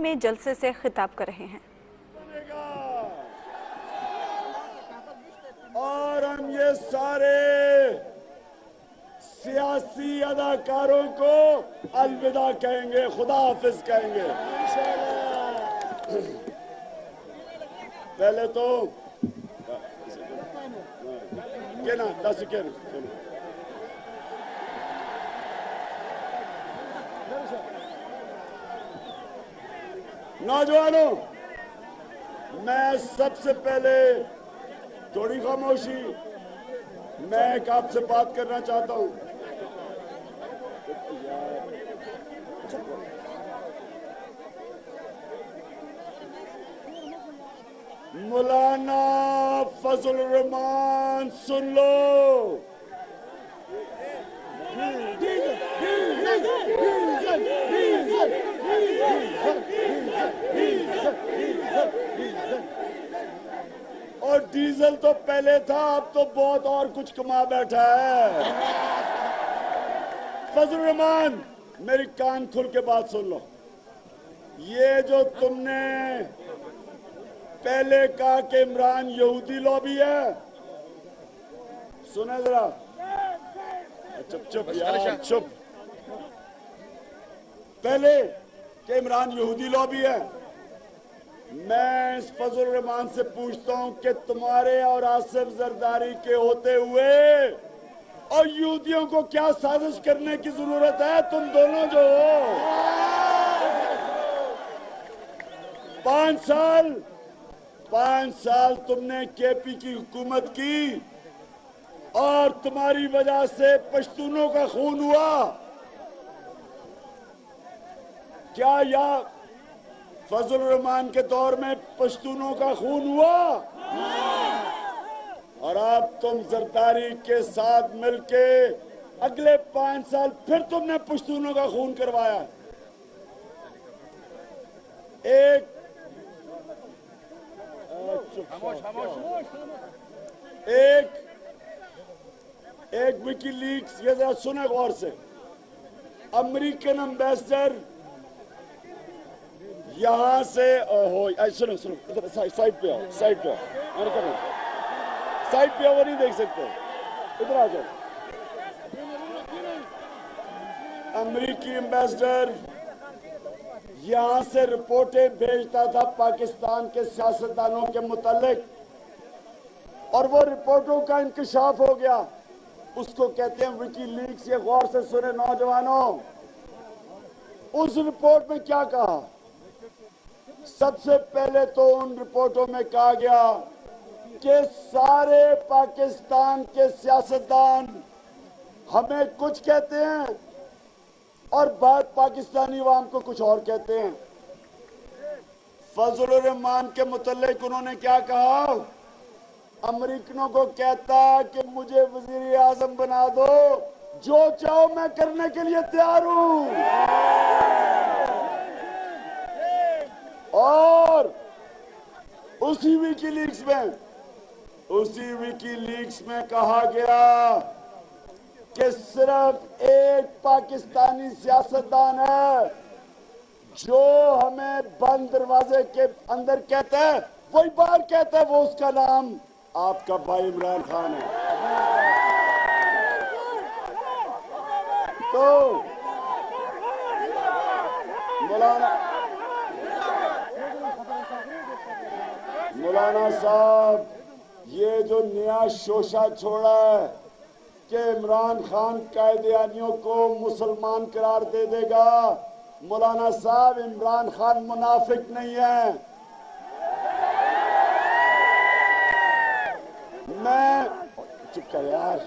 میں جلسے سے خطاب کر رہے ہیں۔ اور ہم یہ سارے سیاسی اداکاروں کو الوداع کہیں گے، خدا حافظ کہیں گے۔ پہلے تو کہنا دس کہنا نوجوانوں، میں سب سے پہلے تھوڑی خاموشی، میں ایک آپ سے بات کرنا چاہتا ہوں۔ مولانا فضل الرحمان سن لو۔ اور ڈیزل تو پہلے تھا، اب تو بہت اور کچھ کما بیٹھا ہے۔ فضل الرحمان، میری کان کھل کے بات سن لو۔ یہ جو تم نے پہلے کہا کہ عمران یہودی لابی ہے، سنیں ذرا، چپ چپ یار چپ، پہلے کہ عمران یہودی لابی ہے، میں اس فضل الرحمان سے پوچھتا ہوں کہ تمہارے اور آصف زرداری کے ہوتے ہوئے اور یہودیوں کو کیا سازش کرنے کی ضرورت ہے؟ تم دونوں جو ہو 5 سال تم نے کے پی کی حکومت کی اور تمہاری وجہ سے پشتونوں کا خون ہوا۔ کیا یا فضل الرحمان کے دور میں پشتونوں کا خون ہوا؟ اور اب تم زرداری کے ساتھ مل کے اگلے 5 سال پھر تم نے پشتونوں کا خون کروایا۔ ایک وکی لیکس، یہ ذرا سنیں غور سے، امریکن امبیسڈر یہاں سے سنو سائٹ پہ آؤ، سائٹ پہ آؤ، وہ نہیں دیکھ سکتے، ادھر آ جاؤ۔ امریکی امبیسڈر یہاں سے رپورٹیں بھیجتا تھا پاکستان کے سیاستدانوں کے متعلق، اور وہ رپورٹوں کا انکشاف ہو گیا، اس کو کہتے ہیں وکی لیکس۔ یہ غور سے سنیں نوجوانوں، اس رپورٹ میں کیا کہا؟ سب سے پہلے تو ان رپورٹوں میں کہا گیا کہ سارے پاکستان کے سیاستدان ہمیں کچھ کہتے ہیں اور بعد پاکستانی عوام کو کچھ اور کہتے ہیں۔ فضل الرحمان کے متعلق انہوں نے کیا کہا؟ امریکنوں کو کہتا کہ مجھے وزیر اعظم بنا دو، جو چاہو میں کرنے کے لیے تیار ہوں۔ اور اسی وکی لیکس میں کہا گیا کہ صرف ایک پاکستانی سیاستدان ہے جو ہمیں بند دروازے کے اندر کہتا ہے، وہی باہر کہتا ہے، وہ اس کا نام آپ کا بھائی عمران خان ہے۔ تو مولانا صاحب، یہ جو نیا شوشہ چھوڑا ہے کہ عمران خان قائدیانیوں کو مسلمان قرار دے دے گا، مولانا صاحب عمران خان منافق نہیں ہے۔ میں چپ کر یار،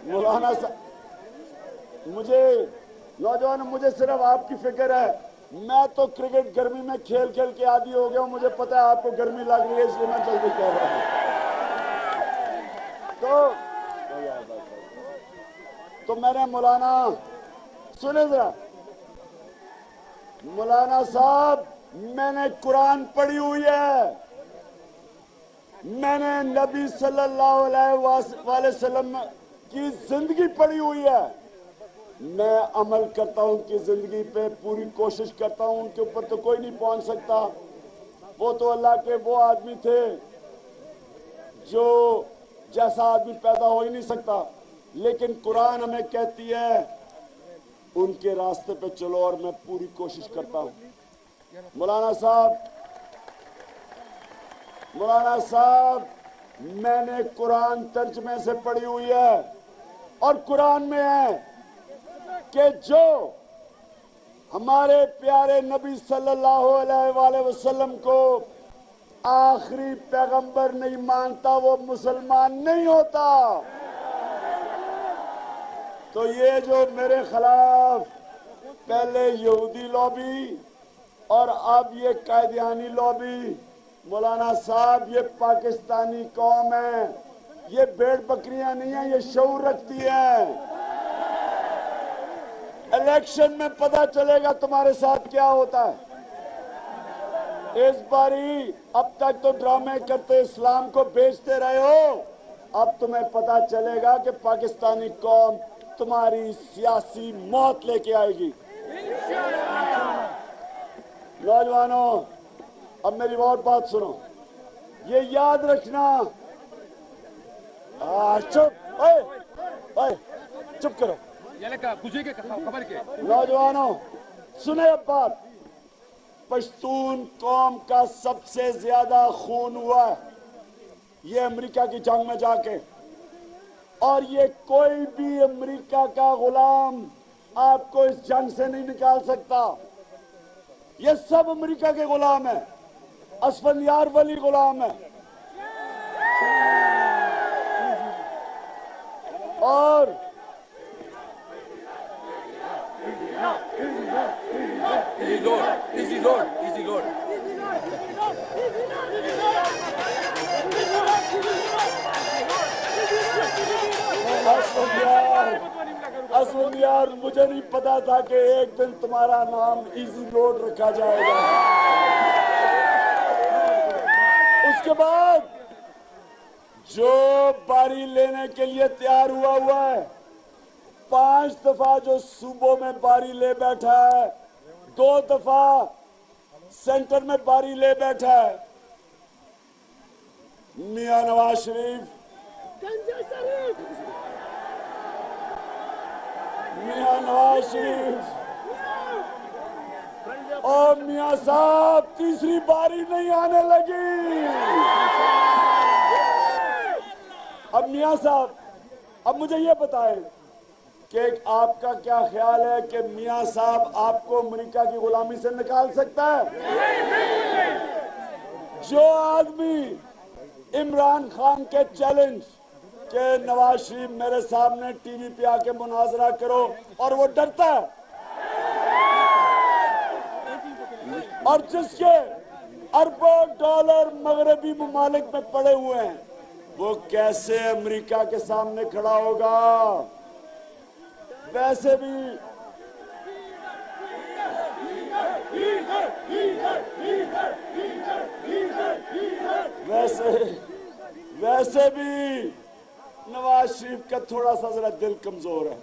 مولانا صاحب، مجھے صرف آپ کی فکر ہے۔ میں تو کرکٹ گرمی میں کھیل کھیل کے عادی ہو گیا ہوں، مجھے پتا ہے آپ کو گرمی لگ رہی ہے، اس لیے میں جلدی کہہ رہا ہوں۔ تو میں نے مولانا سنیں ذرا، مولانا صاحب میں نے قرآن پڑھی ہوئی ہے، میں نے نبی صلی اللہ علیہ وسلم کی زندگی پڑھی ہوئی ہے، میں عمل کرتا ہوں کہ زندگی پہ پوری کوشش کرتا ہوں. ان کے اوپر تو کوئی نہیں پہنچ سکتا. وہ تو اللہ کے وہ آدمی تھے جو جیسا آدمی پیدا ہو ہی نہیں سکتا. لیکن قرآن ہمیں کہتی ہے ان کے راستے پہ چلو, اور میں پوری کوشش کرتا ہوں. مولانا صاحب میں نے قرآن ترجمے سے پڑھی ہوئی ہے, اور قرآن میں ہے کہ جو ہمارے پیارے نبی صلی اللہ علیہ وآلہ وسلم کو آخری پیغمبر نہیں مانتا وہ مسلمان نہیں ہوتا. تو یہ جو میرے خلاف پہلے یہودی لابی اور اب یہ قادیانی لابی, مولانا صاحب یہ پاکستانی قوم ہے, یہ بھیڑ بکریاں نہیں ہیں, یہ شعور رکھتی ہے. الیکشن میں پتہ چلے گا تمہارے ساتھ کیا ہوتا ہے. اس باری اب تک تو ڈرامے کرتے اسلام کو بیچتے رہے ہو, اب تمہیں پتہ چلے گا کہ پاکستانی قوم تمہاری سیاسی موت لے کے آئے گی. نوجوانوں اب میری اور بات سنو, یہ یاد رکھنا. چپ کرو نوجوانوں, سنیں اب بات. پشتون قوم کا سب سے زیادہ خون ہوا ہے یہ امریکہ کی جنگ میں جا کے, اور یہ کوئی بھی امریکہ کا غلام آپ کو اس جنگ سے نہیں نکال سکتا. یہ سب امریکہ کے غلام ہیں. اسفندیار ولی غلام ہے, اور اسفندیار مجھے نہیں پتا تھا کہ ایک دن تمہارا نام ایزی لوڈ رکھا جائے گا. اس کے بعد جو باری لینے کے لیے تیار ہوا ہے, 5 دفعہ جو صوبوں میں باری لے بیٹھا ہے, 2 دفعہ سینٹر میں باری لے بیٹھا ہے, میاں نواز شریف, اور میاں صاحب تیسری باری نہیں آنے لگی. اب میاں صاحب اب مجھے یہ بتائیں کہ آپ کا کیا خیال ہے کہ میاں صاحب آپ کو امریکہ کی غلامی سے نکال سکتا ہے؟ جو آدمی عمران خان کے چیلنج کہ نواز شریف میرے سامنے ٹی وی پہ آ کے مناظرہ کرو, اور وہ ڈرتا ہے, اور جس کے اربوں ڈالر مغربی ممالک میں پڑے ہوئے ہیں, وہ کیسے امریکہ کے سامنے کھڑا ہوگا؟ ویسے بھی نواز شریف کا تھوڑا سا ذرا دل کمزور ہے.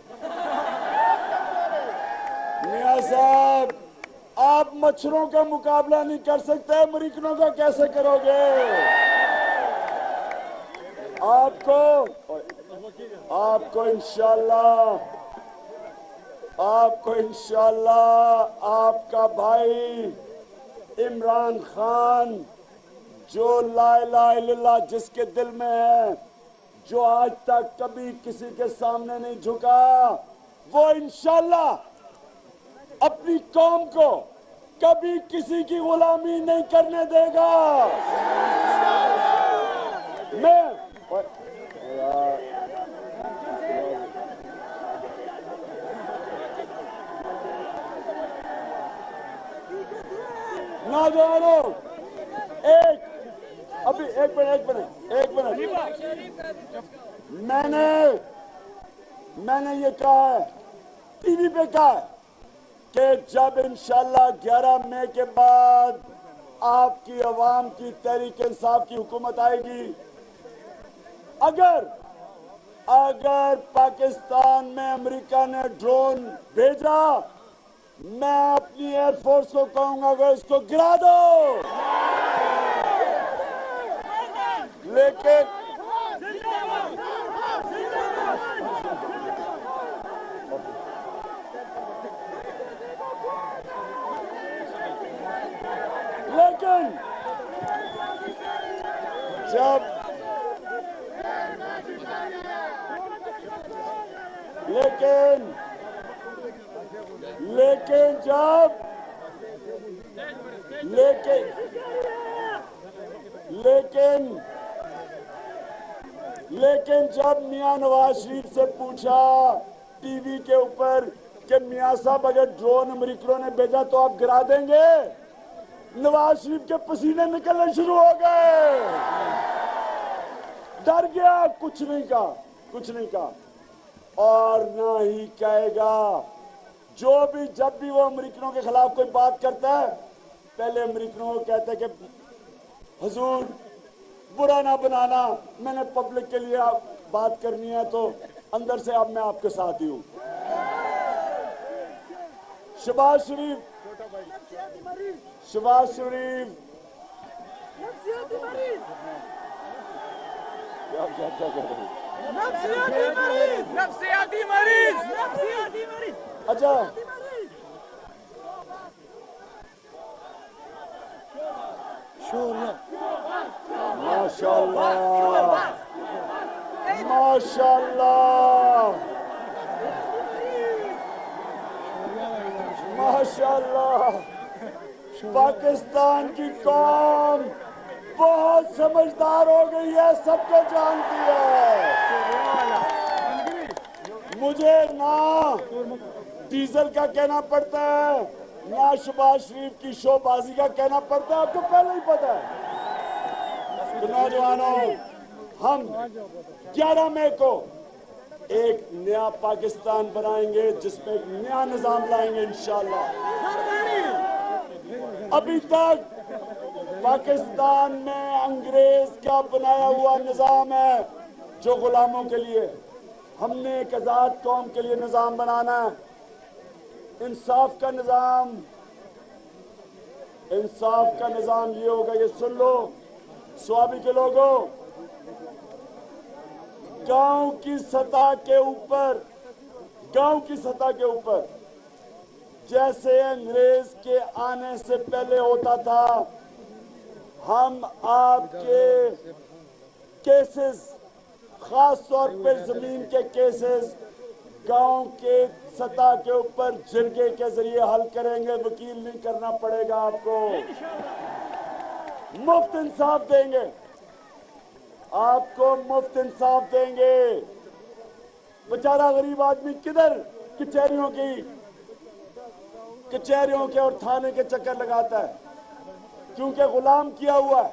میاں صاحب آپ مچھروں کا مقابلہ نہیں کر سکتے, امریکنوں کا کیسے کرو گے؟ آپ کو انشاءاللہ آپ کا بھائی عمران خان, جو لا الہ الا اللہ جس کے دل میں ہے, جو آج تک کبھی کسی کے سامنے نہیں جھکا, وہ انشاءاللہ اپنی قوم کو کبھی کسی کی غلامی نہیں کرنے دے گا. نوجوانوں ایک منٹ میں نے یہ کہا ہے, ٹی وی پہ کہا ہے کہ جب انشاءاللہ 11 مئی کے بعد آپ کی عوام کی تحریک انصاف کی حکومت آئے گی, اگر अगर पाकिस्तान में अमेरिका ने ड्रोन भेजा, मैं अपनी एयरफोर्स को कहूंगा कि इसको गिरा दो। लेकिन लेकिन जब मियां नवाज शरीफ से पूछा टीवी के ऊपर कि मियां साहब अगर ड्रोन अमेरिकनों ने भेजा तो आप गिरा देंगे, नवाज शरीफ के पसीने निकलने शुरू हो गए, डर गया, कुछ नहीं कहा और ना ही कहेगा। जब भी वो अमेरिकनों के खिलाफ कोई बात करता है, पहले अमेरिकनों को कहता है कि हुजूर बुरा ना बनाना, मैंने पब्लिक के लिए बात करनी है तो अंदर से अब मैं आपके साथ ही हूं। शहबाज शरीफ नफ्सियाती मरीज। अच्छा, माशाल्लाह पाकिस्तान की कौम बहुत समझदार हो गई है, सबको जानती है। मुझे ना डीजल का कहना पड़ता है, ना शहबाज शरीफ की शोबाजी का कहना पड़ता है, आपको पहले ही पता है। तो नौजवानों, हम 11 मई को एक नया पाकिस्तान बनाएंगे जिसमें एक नया निजाम लाएंगे इंशाल्लाह। अभी तक पाकिस्तान में अंग्रेज का बनाया हुआ निजाम है जो गुलामों के लिए। हमने एक आजाद कौम के लिए निजाम बनाना है, इंसाफ का निजाम ये होगा, ये सुन लो स्वाभी के लोगों, गांव की सतह के ऊपर जैसे अंग्रेज के आने से पहले होता था, हम आपके केसेस, खास तौर पे जमीन के केसेस गांव के सतह के ऊपर जिरगे के जरिए हल करेंगे। वकील नहीं करना पड़ेगा आपको, मुफ्त इंसाफ देंगे आपको, मुफ्त इंसाफ देंगे। बेचारा गरीब आदमी किधर कचहरियों के और थाने के चक्कर लगाता है, क्योंकि गुलाम किया हुआ है।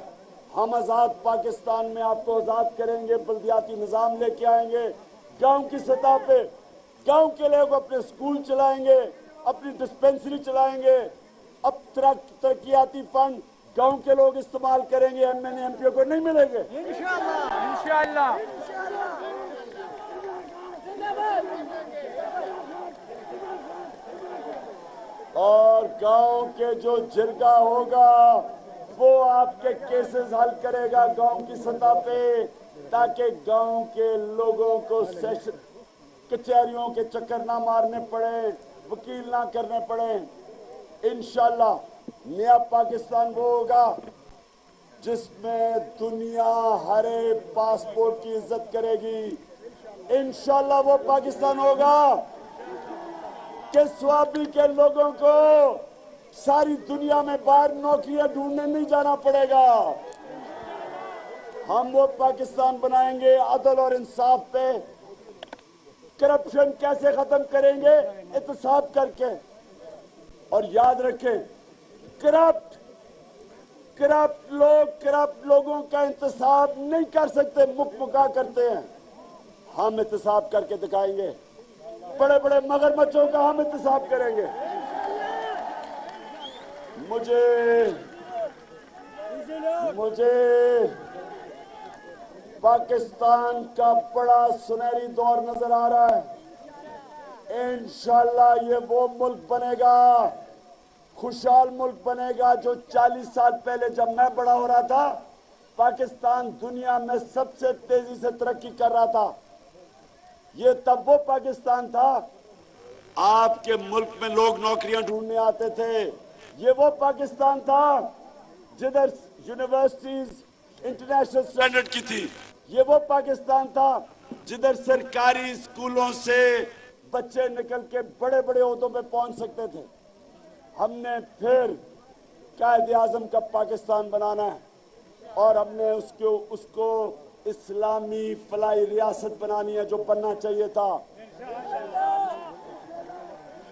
हम आजाद पाकिस्तान में आपको आजाद करेंगे, बल्दियाती निजाम लेके आएंगे गांव की सतह पे। गांव के लोग अपने स्कूल चलाएंगे, अपनी डिस्पेंसरी चलाएंगे, अब तरक्याती फंड गांव के लोग इस्तेमाल करेंगे, एमएनए एमपीओ को नहीं मिलेंगे इंशाअल्लाह। और गांव के जो जिरगा होगा वो आपके केसेस हल करेगा गांव की सतह पे, ताकि गांव के लोगों को सेशन कचहरियों के चक्कर ना मारने पड़े, वकील ना करने पड़े। इंशाल्लाह नया पाकिस्तान वो होगा जिसमें दुनिया हर एक पासपोर्ट की इज्जत करेगी। इंशाल्लाह वो पाकिस्तान होगा कि स्वाबी के लोगों को सारी दुनिया में बाहर नौकरियां ढूंढने नहीं जाना पड़ेगा। हम वो पाकिस्तान बनाएंगे अदल और इंसाफ पे। करप्शन कैसे खत्म करेंगे? एहतसाब करके। और याद रखें, करप्ट लोगों का इंतसाब नहीं कर सकते, मुकमुका करते हैं। हम एहतसाब करके दिखाएंगे, बड़े बड़े मगरमच्छों का हम एहतसाब करेंगे। पाकिस्तान का बड़ा सुनहरी दौर नजर आ रहा है। इंशाअल्लाह ये वो मुल्क बनेगा, खुशहाल मुल्क बनेगा जो 40 साल पहले जब मैं बड़ा हो रहा था, पाकिस्तान दुनिया में सबसे तेजी से तरक्की कर रहा था। ये तब वो पाकिस्तान था, आपके मुल्क में लोग नौकरियां ढूंढने आते थे। ये वो पाकिस्तान था जिधर यूनिवर्सिटीज इंटरनेशनल स्टैंडर्ड की थी। ये वो पाकिस्तान था जिधर सरकारी स्कूलों से बच्चे निकल के बड़े बड़े ओहदों पे पहुंच सकते थे। हमने फिर कायदे आजम का पाकिस्तान बनाना है और हमने उसको इस्लामी फलाई रियासत बनानी है जो बनना चाहिए था।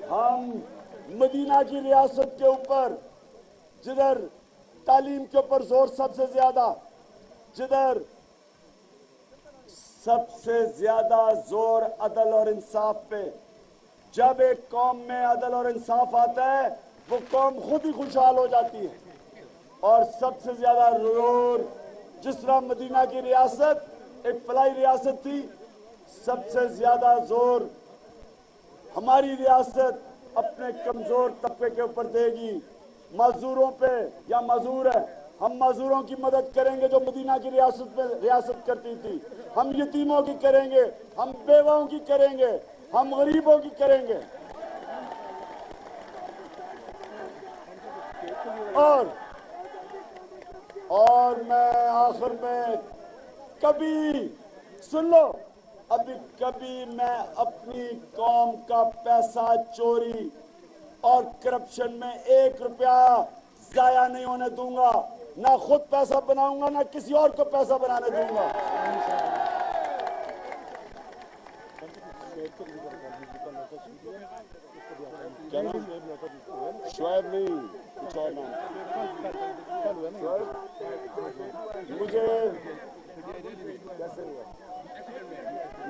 हम मदीना की रियासत के ऊपर, जिधर तालीम के ऊपर जोर सबसे ज्यादा, जिधर सबसे ज्यादा जोर अदल और इंसाफ पे। जब एक कौम में अदल और इंसाफ आता है वो कौम खुद ही खुशहाल हो जाती है। और सबसे ज्यादा जोर, जिस तरह मदीना की रियासत एक फलाई रियासत थी, सबसे ज्यादा जोर हमारी रियासत अपने कमजोर तबके के ऊपर देगी। मजदूरों पे, या मजदूर है, हम मजदूरों की मदद करेंगे जो मदीना की रियासत करती थी। हम यतीमों की करेंगे, हम बेवाओं की करेंगे, हम गरीबों की करेंगे। और मैं आखिर में कभी, सुन लो, अभी कभी मैं अपनी कौम का पैसा चोरी और करप्शन में 1 रुपया जाया नहीं होने दूंगा। ना खुद पैसा बनाऊंगा, ना किसी और को पैसा बनाने दूंगा। क्या नाम? शुएब नहीं, कुछ और नाम।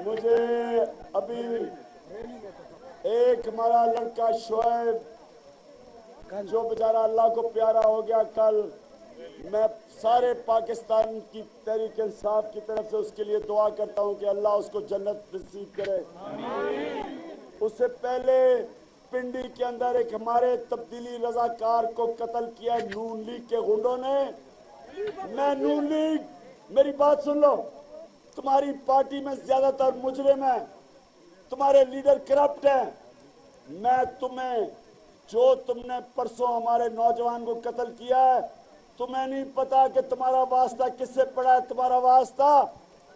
मुझे अभी एक हमारा लड़का शुएब जो बेचारा अल्लाह को प्यारा हो गया कल, मैं सारे पाकिस्तान की तहरीक इंसाफ की तरफ से उसके लिए दुआ करता हूं कि अल्लाह उसको जन्नत नसीब करे। उससे पहले पिंडी के अंदर एक हमारे तब्दीली रजाकार को कत्ल किया नून लीग के गुंडों ने। मैं नून लीग, मेरी बात सुन लो, तुम्हारी पार्टी में ज्यादातर मुजरिम है, तुम्हारे लीडर करप्ट हैं। मैं तुम्हें, जो तुमने परसों हमारे नौजवान को कत्ल किया है, तुम्हें नहीं पता कि तुम्हारा वास्ता किससे पड़ा है। तुम्हारा वास्ता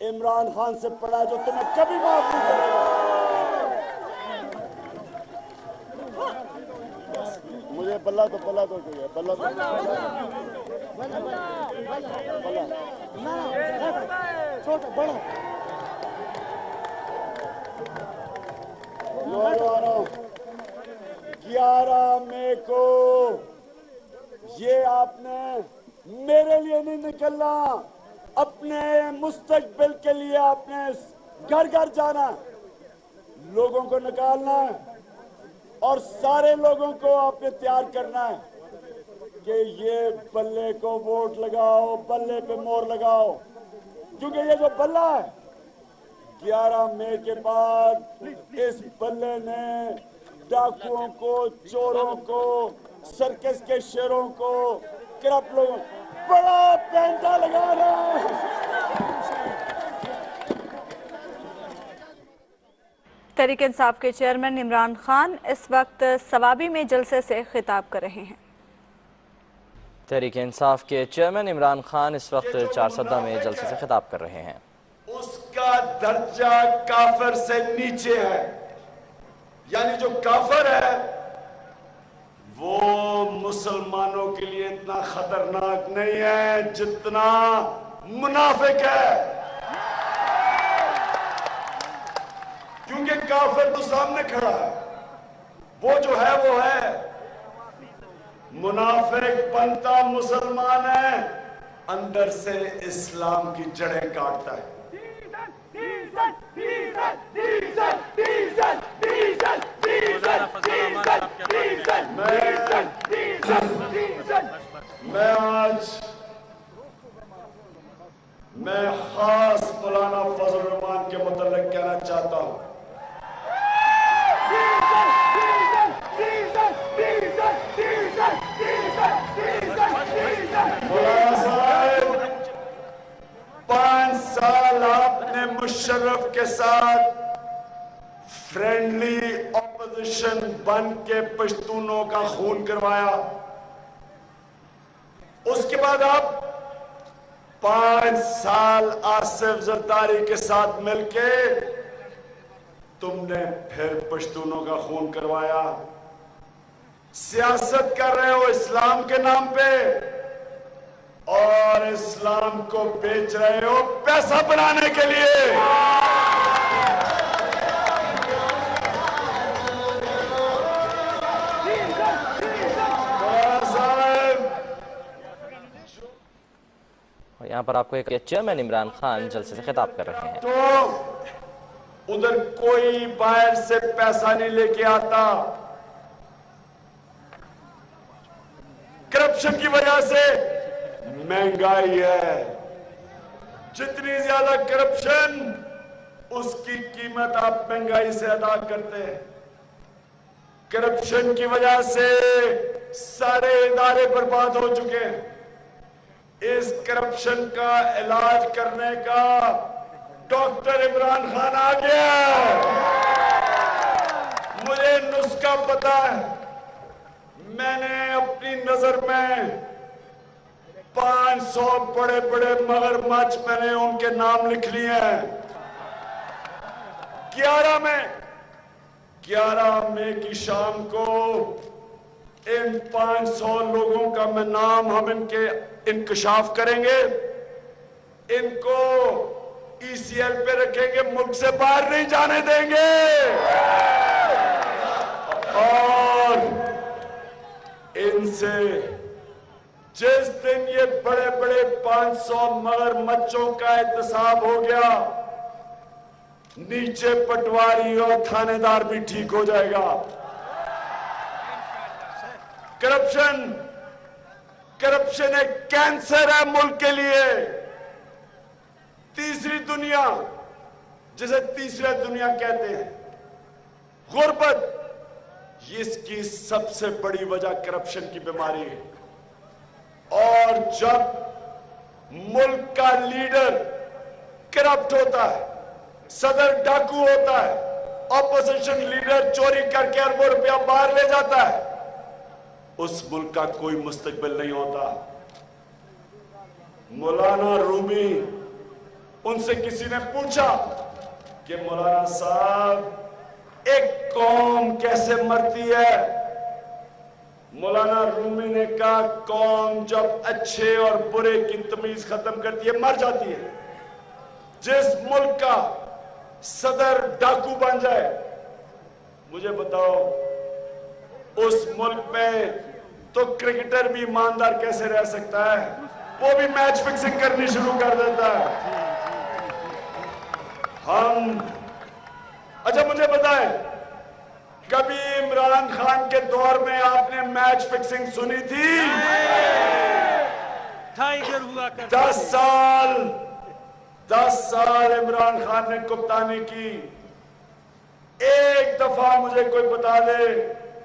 इमरान खान से पड़ा है जो तुम्हें कभी माफ नहीं करेगा। मुझे बल्ला तो कोई है, बल्ला तो बड़ा। नौजवानों, 11 मई को ये आपने मेरे लिए नहीं निकलना, अपने मुस्तकबिल के लिए आपने घर घर जाना, लोगों को निकालना है और सारे लोगों को आपने तैयार करना है कि ये बल्ले को वोट लगाओ, बल्ले पे मोहर लगाओ। क्योंकि ये जो बल्ला है, 11 मई के बाद इस बल्ले ने डाकुओं को, चोरों को, सर्कस के शेरों को, करप्ट लोगों बड़ा पैंटा लगा रहा है। तहरीक इंसाफ के चेयरमैन इमरान खान इस वक्त सवाबी में जलसे से खिताब कर रहे हैं। तहरीक इंसाफ के चेयरमैन इमरान खान इस वक्त चारसदा में जलसे से खिताब कर रहे हैं। उसका दर्जा काफिर से नीचे है, यानी जो काफिर है वो मुसलमानों के लिए इतना खतरनाक नहीं है जितना मुनाफिक है। क्योंकि काफिर तो सामने खड़ा है, वो जो है वो है। मुनाफिक बनता मुसलमान है, अंदर से इस्लाम की जड़ें काटता है। मैं खास मुशर्रफ के साथ फ्रेंडली ऑपोजिशन बन के पश्तूनों का खून करवाया। उसके बाद अब 5 साल आसिफ जरदारी के साथ मिलके तुमने फिर पश्तूनों का खून करवाया। सियासत कर रहे हो इस्लाम के नाम पे और इस्लाम को बेच रहे हो पैसा बनाने के लिए। यहाँ पर आपको एक चेयरमैन इमरान खान जलसे से खिताब कर रहे हैं। तो उधर कोई बाहर से पैसा नहीं लेके आता। करप्शन की वजह से महंगाई है। जितनी ज्यादा करप्शन उसकी कीमत आप महंगाई से अदा करते हैं। करप्शन की वजह से सारे इदारे बर्बाद हो चुके हैं। इस करप्शन का इलाज करने का डॉक्टर इमरान खान आ गया। मुझे नुस्खा पता है। मैंने अपनी नजर में 500 बड़े बड़े मगरमच्छ मैंने उनके नाम लिख लिए हैं। 11 मई की शाम को इन 500 लोगों का मैं नाम हम इनके इंकशाफ करेंगे। इनको ECL पे रखेंगे, मुल्क से बाहर नहीं जाने देंगे। और इनसे जिस दिन ये बड़े बड़े 500 मगरमच्छों का एहतसाब हो गया, नीचे पटवारी और थानेदार भी ठीक हो जाएगा। करप्शन एक कैंसर है मुल्क के लिए। तीसरी दुनिया, जिसे तीसरा दुनिया कहते हैं, गुर्बत, इसकी सबसे बड़ी वजह करप्शन की बीमारी है। और जब मुल्क का लीडर करप्ट होता है, सदर डाकू होता है, ऑपोजिशन लीडर चोरी करके अरबों रुपया बाहर ले जाता है, उस मुल्क का कोई मुस्तकबिल नहीं होता। मौलाना रूमी, उनसे किसी ने पूछा कि मौलाना साहब एक कौम कैसे मरती है? मौलाना रूमी ने कहा कौम जब अच्छे और बुरे की तमीज खत्म करती है मर जाती है। जिस मुल्क का सदर डाकू बन जाए, मुझे बताओ उस मुल्क में तो क्रिकेटर भी ईमानदार कैसे रह सकता है? वो भी मैच फिक्सिंग करनी शुरू कर देता है। अच्छा मुझे बताएं, कभी इमरान खान के दौर में आपने मैच फिक्सिंग सुनी थी? टाइगर हुआ करता। 10 साल इमरान खान ने कप्तानी की। एक दफा मुझे कोई बता दे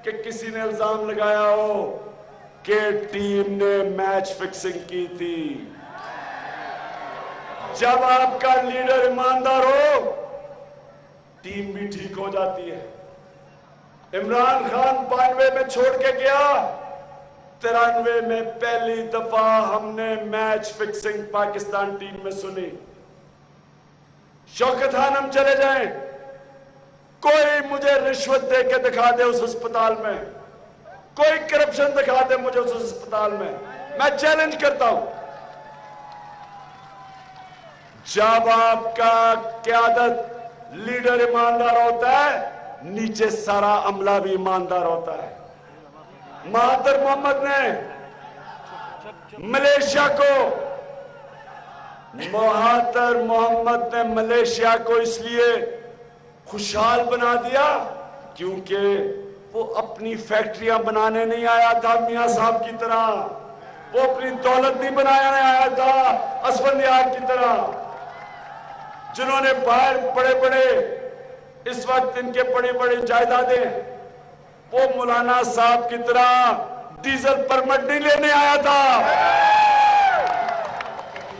कि किसी ने इल्जाम लगाया हो कि टीम ने मैच फिक्सिंग की थी। जब आपका लीडर ईमानदार हो, टीम भी ठीक हो जाती है। इमरान खान 92 में छोड़ के गया, 93 में पहली दफा हमने मैच फिक्सिंग पाकिस्तान टीम में सुनी। शौकत खानम चले जाएं, कोई मुझे रिश्वत दे के दिखा दे उस अस्पताल में, कोई करप्शन दिखा दे मुझे उस अस्पताल में, मैं चैलेंज करता हूं। जब आपका क़यादत लीडर ईमानदार होता है, नीचे सारा अमला भी ईमानदार होता है। महातर मोहम्मद ने मलेशिया को इसलिए खुशहाल बना दिया क्योंकि वो अपनी फैक्ट्रियां बनाने नहीं आया था मियां साहब की तरह, वो अपनी दौलत नहीं बनाने आया था असफंदियार की तरह, जिन्होंने बाहर बड़े बड़े इस वक्त इनके बड़ी बड़ी जायदादें, वो मौलाना साहब की तरह डीजल परमिट नहीं लेने आया था।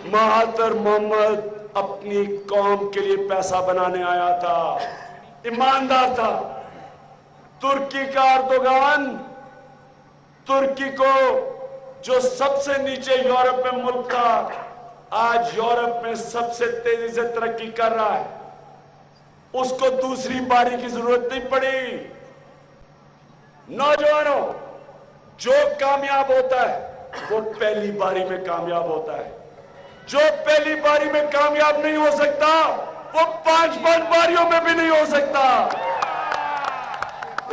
महातर मोहम्मद अपनी कौम के लिए पैसा बनाने आया था, ईमानदार था। तुर्की का अर्दोगान, तुर्की को जो सबसे नीचे यूरोप में मुल्क था, आज यूरोप में सबसे तेजी से तरक्की कर रहा है। उसको दूसरी बारी की जरूरत नहीं पड़ी। नौजवानों, जो कामयाब होता है वो पहली बारी में कामयाब होता है। जो पहली बारी में कामयाब नहीं हो सकता वो 5-5 बारियों में भी नहीं हो सकता।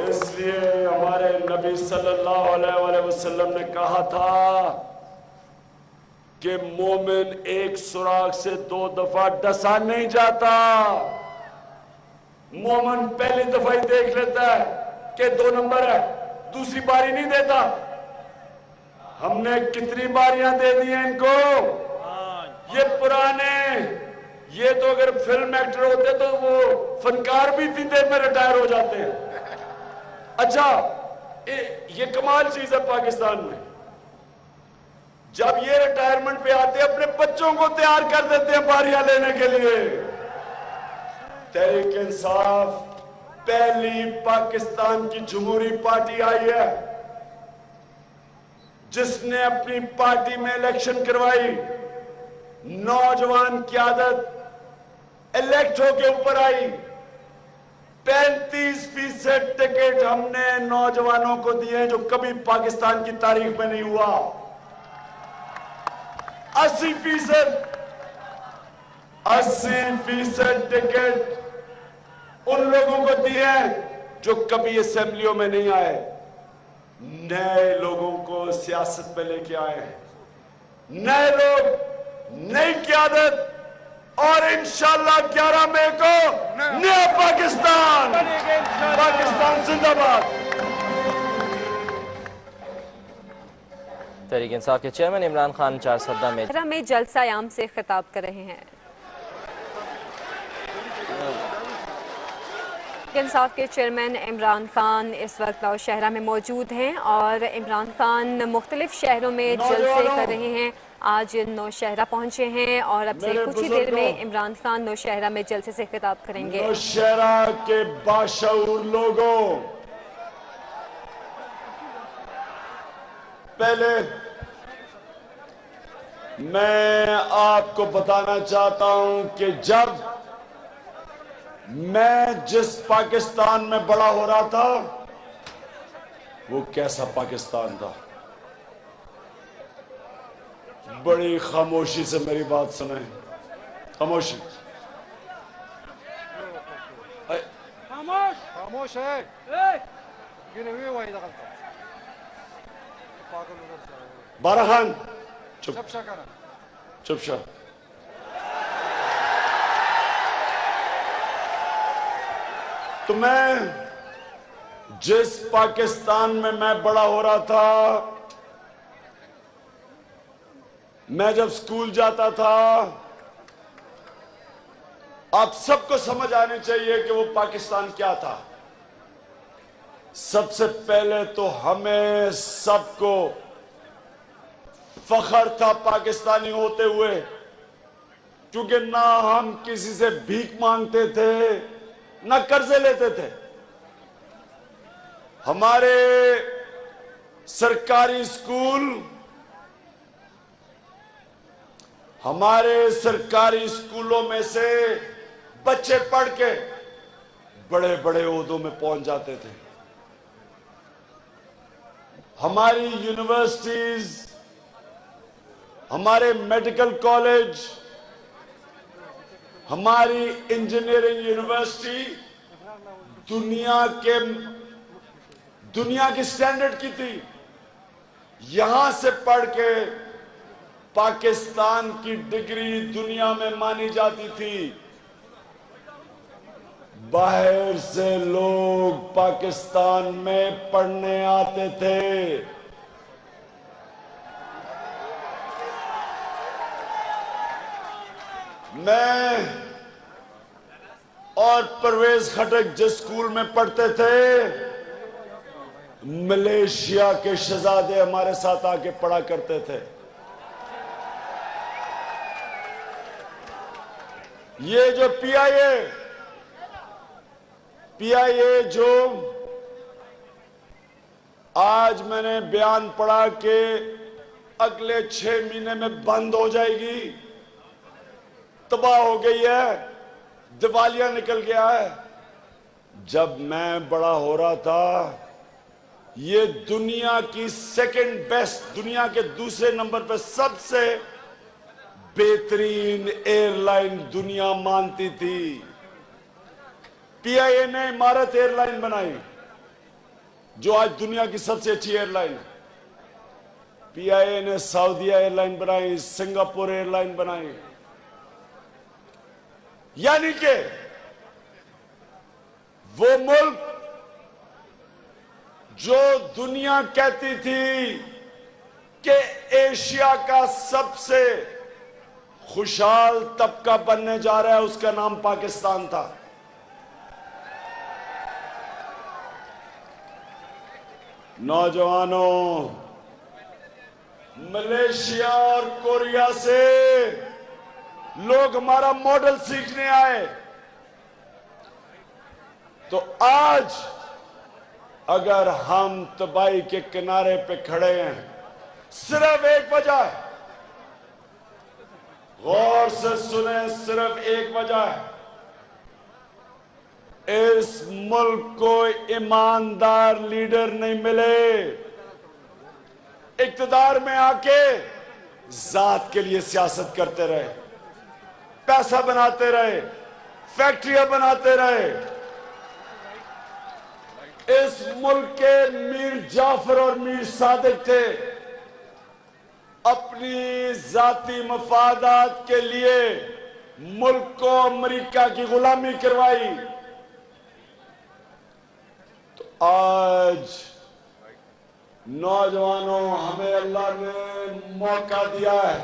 इसलिए हमारे नबी सल्लल्लाहु अलैहि वसल्लम ने कहा था कि मोमिन एक सुराख से 2 दफा डसा नहीं जाता। मोमिन पहली दफा ही देख लेता है कि 2 नंबर है, दूसरी बारी नहीं देता। हमने कितनी बारियां दे दी हैं इनको। ये पुराने, ये तो अगर फिल्म एक्टर होते तो वो फनकार भी इतनी देर में रिटायर हो जाते हैं। अच्छा, ये कमाल चीज है पाकिस्तान में, जब ये रिटायरमेंट पे आते हैं अपने बच्चों को तैयार कर देते हैं बारियां लेने के लिए। तहरीक इंसाफ पहली पाकिस्तान की जमहूरी पार्टी आई है जिसने अपनी पार्टी में इलेक्शन करवाई। नौजवान क़यादत इलेक्ट होके ऊपर आई। 35% टिकट हमने नौजवानों को दिए जो कभी पाकिस्तान की तारीख में नहीं हुआ। 80% टिकट उन लोगों को दिए जो कभी असेंबलियों में नहीं आए। नए लोगों को सियासत में लेके आए हैं, नए लोग, नई क़यादत, और इंशाअल्लाह 11 मई को नया पाकिस्तान। पाकिस्तान जिंदाबाद। तहरीक इंसाफ के चेयरमैन इमरान खान चारसद्दा में जलसा-ए-आम से खिताब कर रहे हैं। इंसाफ के चेयरमैन इमरान खान इस वक्त नौशहरा में मौजूद हैं और इमरान खान मुख्तलिफ शहरों में जलसे कर रहे हैं। आज नौशहरा पहुंचे हैं और अब से कुछ ही देर में इमरान खान नौशहरा में जलसे से खिताब करेंगे। नौशहरा के बाशऊर लोगों, पहले मैं आपको बताना चाहता हूं कि जब मैं जिस पाकिस्तान में बड़ा हो रहा था वो कैसा पाकिस्तान था। बड़ी खामोशी से मेरी बात सुने, खामोशी। खामोश है। बारा खान चुप चुप शा। तो मैं जिस पाकिस्तान में मैं बड़ा हो रहा था, मैं जब स्कूल जाता था, आप सबको समझ आनी चाहिए कि वो पाकिस्तान क्या था। सबसे पहले तो हमें सबको फख्र था पाकिस्तानी होते हुए, क्योंकि ना हम किसी से भीख मांगते थे ना कर्जे लेते थे। हमारे सरकारी स्कूलों में से बच्चे पढ़ के बड़े बड़े ओहदों में पहुंच जाते थे। हमारी यूनिवर्सिटीज, हमारे मेडिकल कॉलेज, हमारी इंजीनियरिंग यूनिवर्सिटी दुनिया की स्टैंडर्ड की थी। यहां से पढ़ के पाकिस्तान की डिग्री दुनिया में मानी जाती थी। बाहर से लोग पाकिस्तान में पढ़ने आते थे। मैं और परवेज खटक जिस स्कूल में पढ़ते थे, मलेशिया के शहजादे हमारे साथ आके पढ़ा करते थे। یہ جو پی آئی اے جو آج میں نے بیان پڑھا کہ اگلے 6 مہینے میں بند ہو جائے گی، تباہ ہو گئی ہے، دیوالیہ نکل گیا ہے۔ جب میں بڑا ہو رہا تھا یہ دنیا کی سیکنڈ بیسٹ، دنیا کے دوسرے نمبر پہ سب سے بہترین ایئر لائن دنیا مانتی تھی۔ پی آئی اے نے امارت ایئر لائن بنائی جو آج دنیا کی سب سے اچھی ایئر لائن ہے۔ پی آئی اے نے سعودیہ ایئر لائن بنائی، سنگاپور ایئر لائن بنائی۔ یعنی کہ وہ ملک جو دنیا کہتی تھی کہ ایشیا کا سب سے خوشحال طبقہ بننے جا رہا ہے، اس کا نام پاکستان تھا۔ نوجوانوں، ملیشیا اور کوریا سے لوگ ہمارا ماڈل سیکھنے آئے، تو آج اگر ہم تباہی کے کنارے پہ کھڑے ہیں، صرف ایک وجہ ہے، غور سے سنیں، صرف ایک وجہ ہے، اس ملک کو ایماندار لیڈر نہیں ملے۔ اقتدار میں آ کے ذات کے لیے سیاست کرتے رہے، پیسہ بناتے رہے، فیکٹریاں بناتے رہے۔ اس ملک کے میر جعفر اور میر صادق تھے، اپنی ذاتی مفادات کے لیے ملک کو امریکہ کی غلامی کروائی۔ تو آج نوجوانوں، ہمیں اللہ نے موقع دیا ہے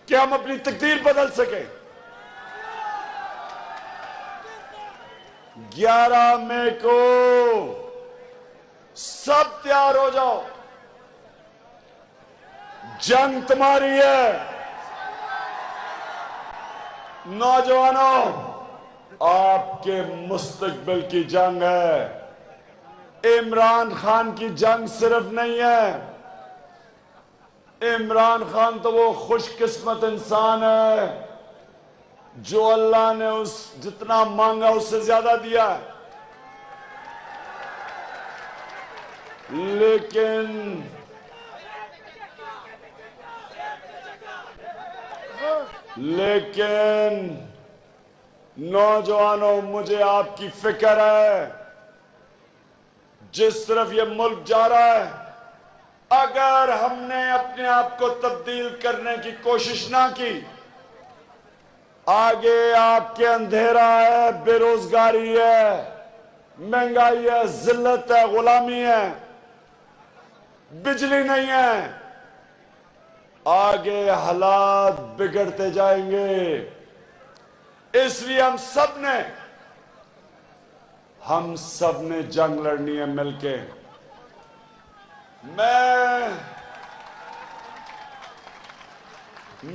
کہ ہم اپنی تقدیر بدل سکیں۔ 11 مئی کو سب تیار ہو جاؤ، جنگ تمہاری ہے۔ نوجوانوں، آپ کے مستقبل کی جنگ ہے۔ عمران خان کی جنگ صرف نہیں ہے۔ عمران خان تو وہ خوش قسمت انسان ہے جو اللہ نے اس جتنا مانگا اس سے زیادہ دیا ہے، لیکن نوجوانوں، مجھے آپ کی فکر ہے۔ جس طرف یہ ملک جا رہا ہے، اگر ہم نے اپنے آپ کو تبدیل کرنے کی کوشش نہ کی، آگے آپ کے اندھیرا ہے، بے روزگاری ہے، مہنگائی ہے، ذلت ہے، غلامی ہے، بجلی نہیں ہے، آگے حالات بگڑتے جائیں گے۔ اس لیے ہم سب نے جنگ لڑنی ہے مل کے۔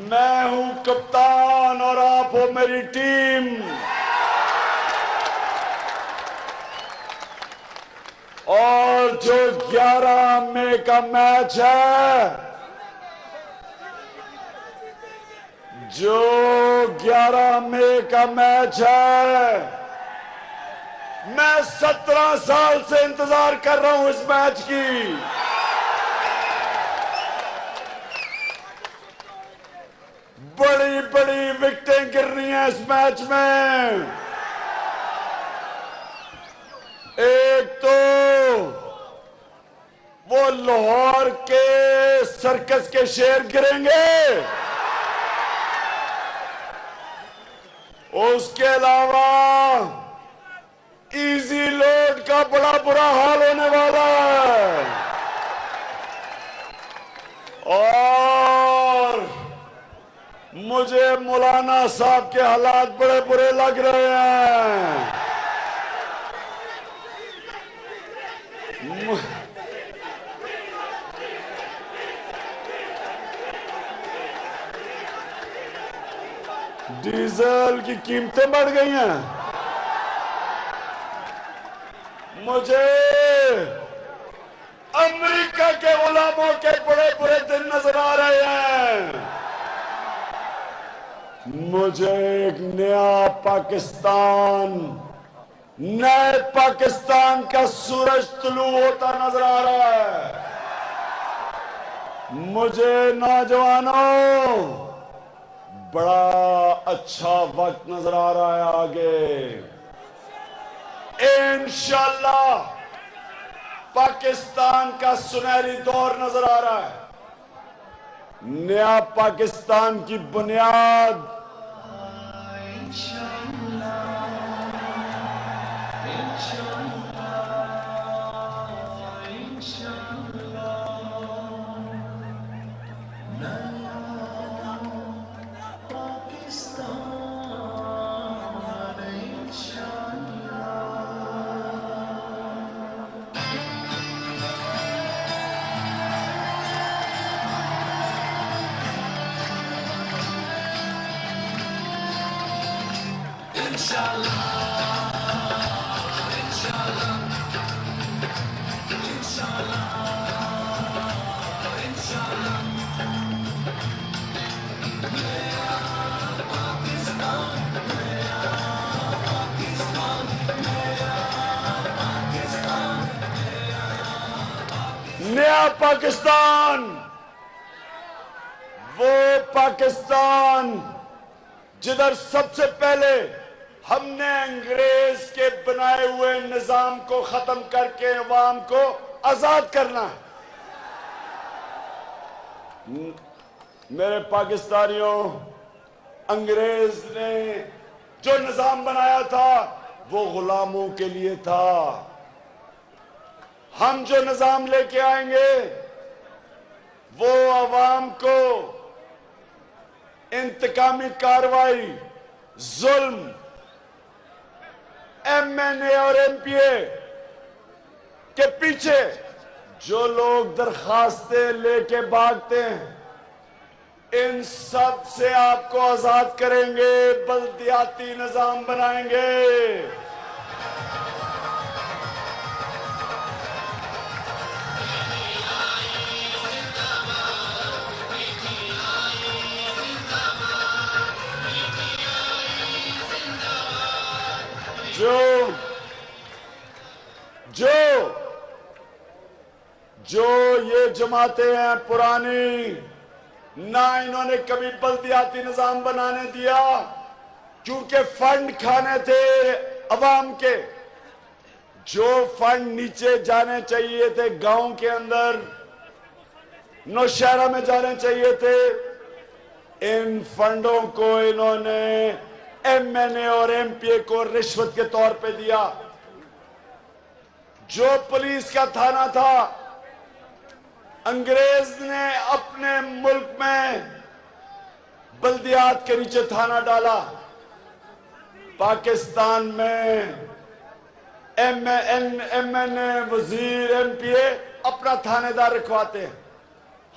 میں ہوں کپتان اور آپ ہو میری ٹیم، اور جو 11 مئی کا میچ ہے، جو 11 مئی کا میچ ہے، میں 17 سال سے انتظار کر رہا ہوں اس میچ کی۔ بڑی بڑی وکٹیں گرنی ہیں اس میچ میں۔ ایک تو وہ لاہور کے سرکس کے شیر گریں گے، اس کے علاوہ ایزی لوڈ کا بڑا برا حال ہونے والا ہے، اور مجھے مولانا صاحب کے حالات بڑے برے لگ رہے ہیں۔ डीजल की कीमतें बढ़ गई हैं। मुझे अमेरिका के गुलामों के बड़े बुरे दिन नजर आ रहे हैं। मुझे एक नया पाकिस्तान, नए पाकिस्तान का सूरज तुलू होता नजर आ रहा है। मुझे नौजवानों बड़ा अच्छा वक्त नजर आ रहा है आगे। इंशाअल्लाह पाकिस्तान का सुनहरी दौर नजर आ रहा है। नया पाकिस्तान की बुनियाद नया पाकिस्तान, वो पाकिस्तान जिधर सबसे पहले हमने अंग्रेज के बनाए हुए निजाम को खत्म करके अवाम को आजाद करना है। मेरे पाकिस्तानियों, अंग्रेज ने जो निजाम बनाया था वो गुलामों के लिए था। हम जो निजाम लेके आएंगे वो अवाम को इंतकामी कार्रवाई, जुल्म, एमएनए और एमपीए के पीछे जो लोग दरखास्तें लेके भागते हैं, इन सब से आपको आजाद करेंगे, बल्दियाती निजाम बनाएंगे। जो ये जमातें हैं पुरानी, ना इन्होंने कभी बल्दियाती निजाम बनाने दिया, क्योंकि फंड खाने थे अवाम के। जो फंड नीचे जाने चाहिए थे, गांव के अंदर, नौशहरा में जाने चाहिए थे, इन फंडों को इन्होंने एमएनए और एमपीए को रिश्वत के तौर पे दिया। जो पुलिस का थाना था, अंग्रेज ने अपने मुल्क में बल्दियात के नीचे थाना डाला। पाकिस्तान में एमएनए, वजीर, एमपीए अपना थानेदार रखवाते हैं।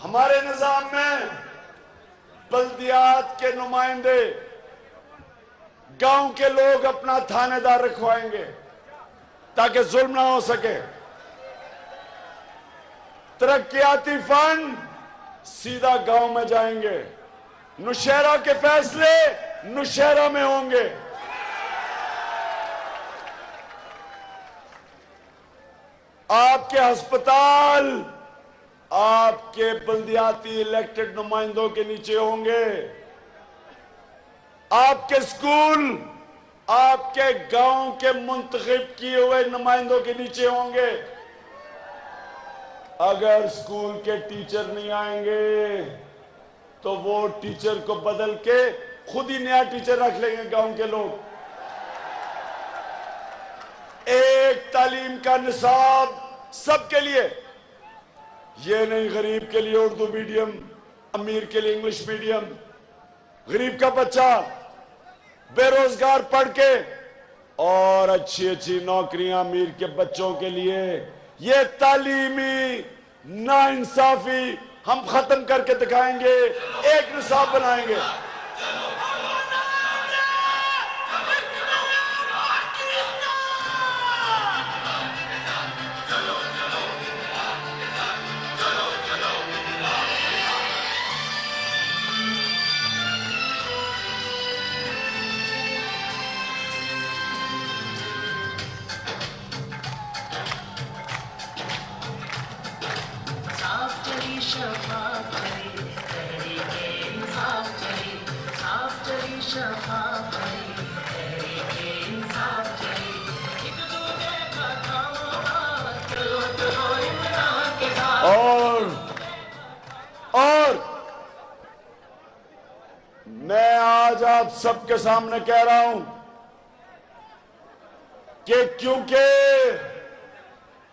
हमारे निजाम में बल्दियात के नुमाइंदे, गांव के लोग अपना थानेदार रखवाएंगे ताकि जुल्म ना हो सके। तरक्कियाती फंड सीधा गांव में जाएंगे। नौशहरा के फैसले नौशहरा में होंगे। आपके अस्पताल आपके बल्दियाती इलेक्टेड नुमाइंदों के नीचे होंगे। आपके स्कूल आपके गांव के मुंतखब किए हुए नुमाइंदों के नीचे होंगे। अगर स्कूल के टीचर नहीं आएंगे तो वो टीचर को बदल के खुद ही नया टीचर रख लेंगे गांव के लोग। एक तालीम का निसाब सबके लिए, ये नहीं गरीब के लिए उर्दू मीडियम, अमीर के लिए इंग्लिश मीडियम। गरीब का बच्चा बेरोजगार पढ़ के और अच्छी अच्छी नौकरियां अमीर के बच्चों के लिए। ये तालीमी नाइंसाफी हम खत्म करके दिखाएंगे, एक निसाब बनाएंगे। اور میں آج آپ سب کے سامنے کہہ رہا ہوں کہ کیونکہ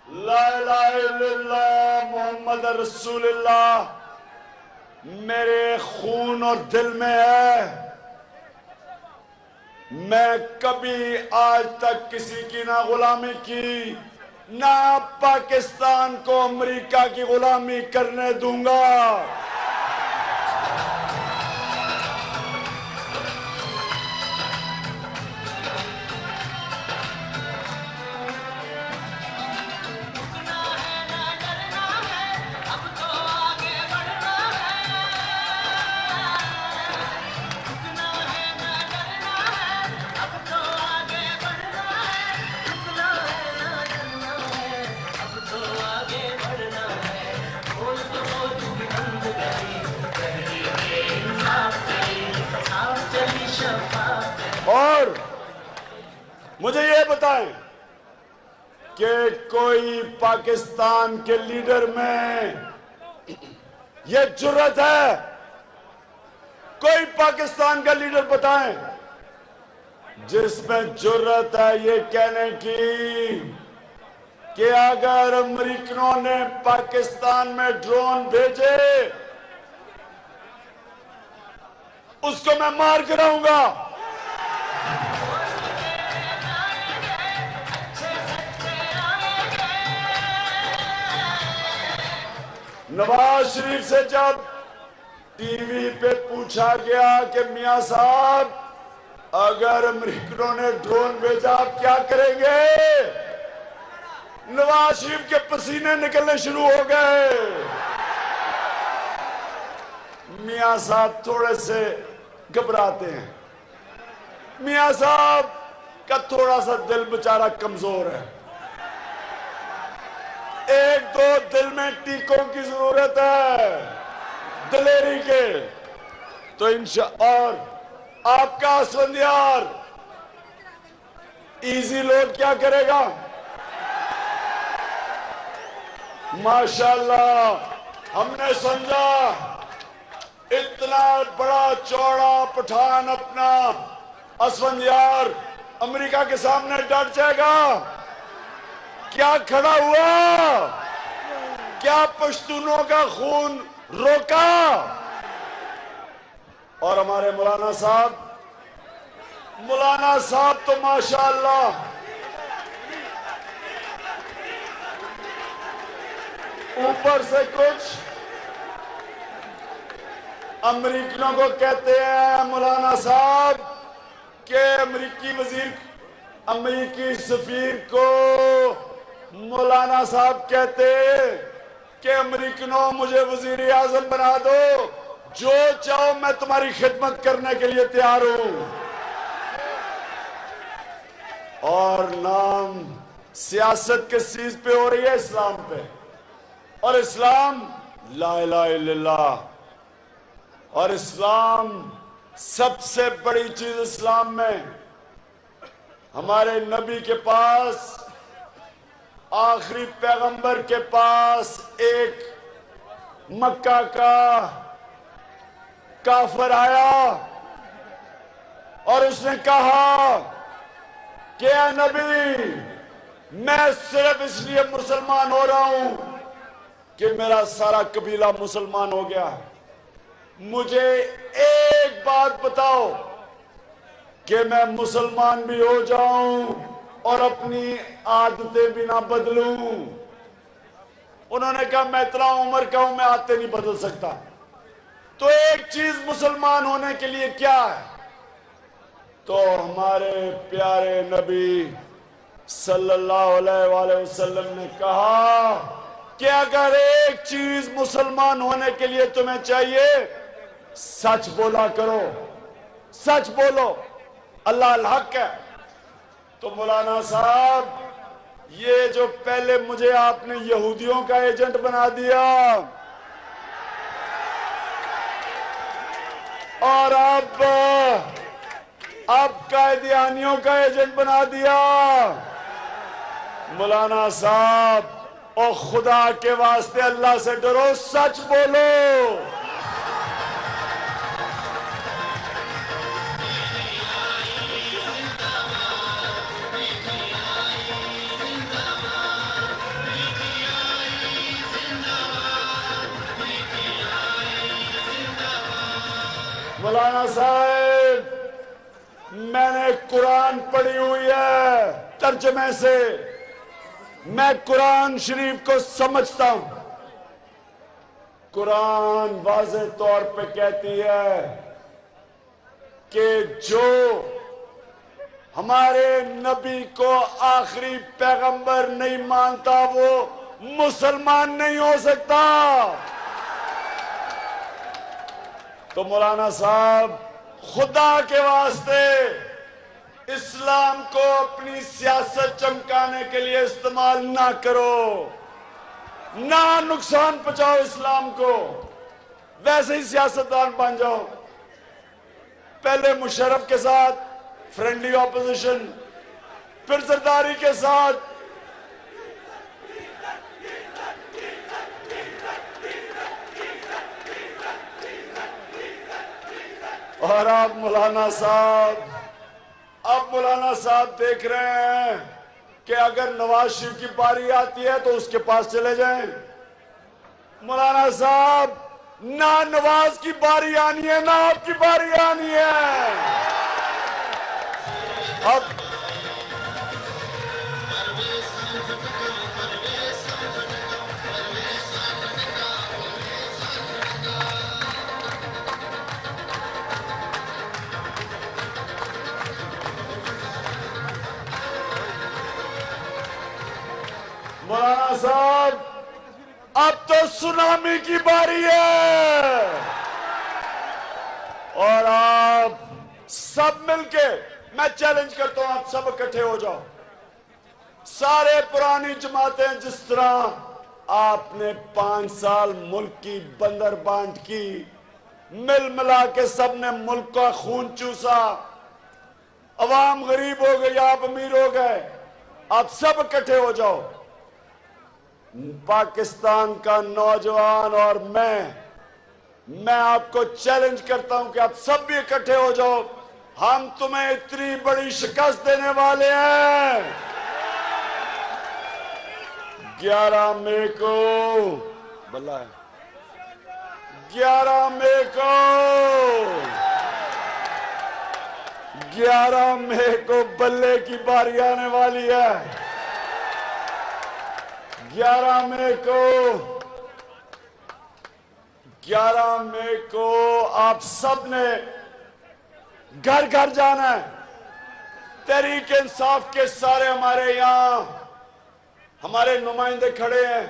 لا الہ الا اللہ محمد رسول اللہ میرے خون اور دل میں ہے، میں کبھی آج تک کسی کی نہ غلامی کی، نہ پاکستان کو امریکہ کی غلامی کرنے دوں گا۔ اور مجھے یہ بتائیں کہ کوئی پاکستان کے لیڈر میں یہ جرت ہے، کوئی پاکستان کا لیڈر بتائیں جس میں جرت ہے یہ کہنے کی کہ اگر امریکنوں نے پاکستان میں ڈرون بھیجے اس کو میں مار گراؤں گا۔ نواز شریف سے جب ٹی وی پہ پوچھا گیا کہ میاں صاحب اگر امریکنوں نے ڈرون بھیجا آپ کیا کریں گے، نواز شریف کے پسینے نکلنے شروع ہو گئے۔ میاں صاحب تھوڑے سے گھبراتے ہیں، میاں صاحب کا تھوڑا سا دل بیچارہ کمزور ہے، ایک دو دل میں ٹیکوں کی ضرورت ہے دلیری کے، تو اور آپ کا اسفندیار ایزی لوڈ کیا کرے گا؟ ماشاءاللہ ہم نے سمجھا اتنا بڑا چوڑا پٹھان اپنا اسفندیار امریکہ کے سامنے ڈٹ جائے گا، کیا کھڑا ہوا، کیا پشتونوں کا خون روکا؟ اور ہمارے مولانا صاحب تو ماشاءاللہ اوپر سے کچھ امریکنوں کو کہتے ہیں مولانا صاحب کہ امریکی سفیر کو مولانا صاحب کہتے کہ امریکنوں مجھے وزیر اعظم بنا دو، جو چاہو میں تمہاری خدمت کرنے کے لیے تیار ہوں۔ اور نام سیاست کس چیز پہ ہو رہی ہے؟ اسلام پہ، اور اسلام لا الہ الا اللہ، اور اسلام سب سے بڑی چیز اسلام میں ہمارے نبی کے پاس، آخری پیغمبر کے پاس ایک مکہ کا کافر آیا اور اس نے کہا کہ اے نبی میں صرف اس لیے مسلمان ہو رہا ہوں کہ میرا سارا قبیلہ مسلمان ہو گیا، مجھے ایک بات بتاؤ کہ میں مسلمان بھی ہو جاؤں اور اپنی عادتیں بھی نہ بدلوں۔ انہوں نے کہا میں اتنا عمر کا ہوں، میں عادتیں نہیں بدل سکتا۔ تو ایک چیز مسلمان ہونے کے لیے کیا ہے؟ تو ہمارے پیارے نبی صلی اللہ علیہ وآلہ وسلم نے کہا کہ اگر ایک چیز مسلمان ہونے کے لیے تمہیں چاہیے، سچ بولا کرو، سچ بولو، اللہ الحق ہے۔ تو مولانا صاحب یہ جو پہلے مجھے آپ نے یہودیوں کا ایجنٹ بنا دیا، اور اب قائدیانیوں کا ایجنٹ بنا دیا۔ مولانا صاحب، اور خدا کے واسطے اللہ سے ڈرو، سچ بولو۔ مولانا صاحب، میں نے قرآن پڑھی ہوئی ہے ترجمے سے، میں قرآن شریف کو سمجھتا ہوں۔ قرآن واضح طور پہ کہتی ہے کہ جو ہمارے نبی کو آخری پیغمبر نہیں مانتا وہ مسلمان نہیں ہو سکتا۔ تو مولانا صاحب، خدا کے واسطے اسلام کو اپنی سیاست چمکانے کے لیے استعمال نہ کرو، نہ نقصان پہنچاؤ اسلام کو، ویسے ہی سیاستدان بن جاؤ۔ پہلے مشرف کے ساتھ فرینڈلی اپوزیشن، پھر زرداری کے ساتھ اور اب مولانا صاحب دیکھ رہے ہیں کہ اگر نواز شریف کی باری آتی ہے تو اس کے پاس چلے جائیں۔ مولانا صاحب، نہ نواز کی باری آنی ہے نہ آپ کی باری آنی ہے۔ اب مولانا صاحب، اب تو سونامی کی باری ہے، اور آپ سب مل کے، میں چیلنج کرتا ہوں، آپ سب اکٹھے ہو جاؤ۔ سارے پرانی جماعتیں، جس طرح آپ نے 5 سال ملک کی بندر بانٹ کی، مل ملا کے سب نے ملک کا خون چوسا، عوام غریب ہو گئی، آپ امیر ہو گئے، آپ سب اکٹھے ہو جاؤ۔ پاکستان کا نوجوان اور میں آپ کو چیلنج کرتا ہوں کہ آپ سب بھی اکٹھے ہو جاؤ، ہم تمہیں اتنی بڑی شکست دینے والے ہیں۔ 11 مئی کو 11 مئی کو بلے کی باری آنے والی ہے۔ 11 مئی کو آپ سب نے گھر گھر جانا ہے۔ تحریک انصاف کے سارے ہمارے یہاں ہمارے نمائندے کھڑے ہیں،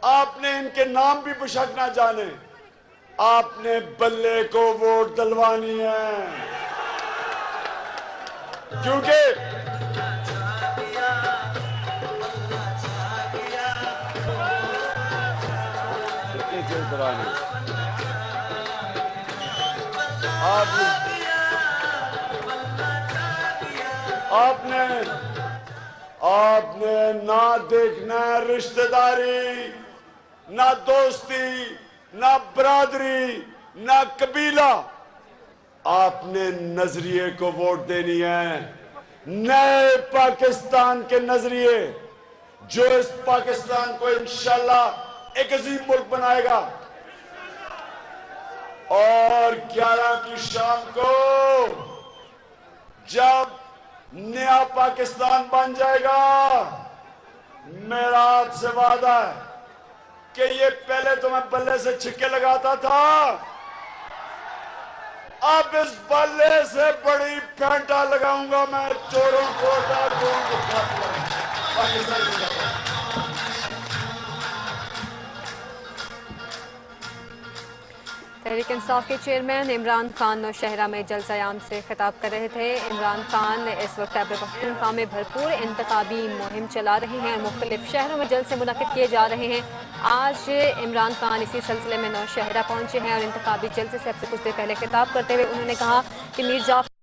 آپ نے ان کے نام بھی بشک نہ جانے، آپ نے بلے کو ووٹ دلوانی ہے، کیونکہ آپ نے نہ دیکھنا ہے رشتہ داری، نہ دوستی، نہ برادری، نہ قبیلہ، آپ نے نظریے کو ووٹ دینی ہے، نئے پاکستان کے نظریے، جو اس پاکستان کو انشاءاللہ ایک عظیم ملک بنائے گا۔ اور 11 کی شام کو جب نیا پاکستان بن جائے گا، میرا آپ سے وعدہ ہے کہ یہ پہلے تو میں بلے سے چھکے لگاتا تھا، اب اس بلے سے بڑی پھینٹا لگاؤں گا میں، چوروں کو ڈاکوؤں کو پاکستان سے۔ تحریک انصاف کے چیئرمین عمران خان نوشہرہ میں جلسہ عام سے خطاب کر رہے تھے۔ عمران خان اس وقت خیبر پختونخوا میں بھرپور انتخابی مہم چلا رہے ہیں اور مختلف شہروں میں جلسے منعقد کیے جا رہے ہیں۔ آج عمران خان اسی سلسلے میں نوشہرہ پہنچے ہیں اور انتخابی جلسے سے اب سے کچھ دیر پہلے خطاب کرتے ہوئے انہوں نے کہا کہ میر جعفر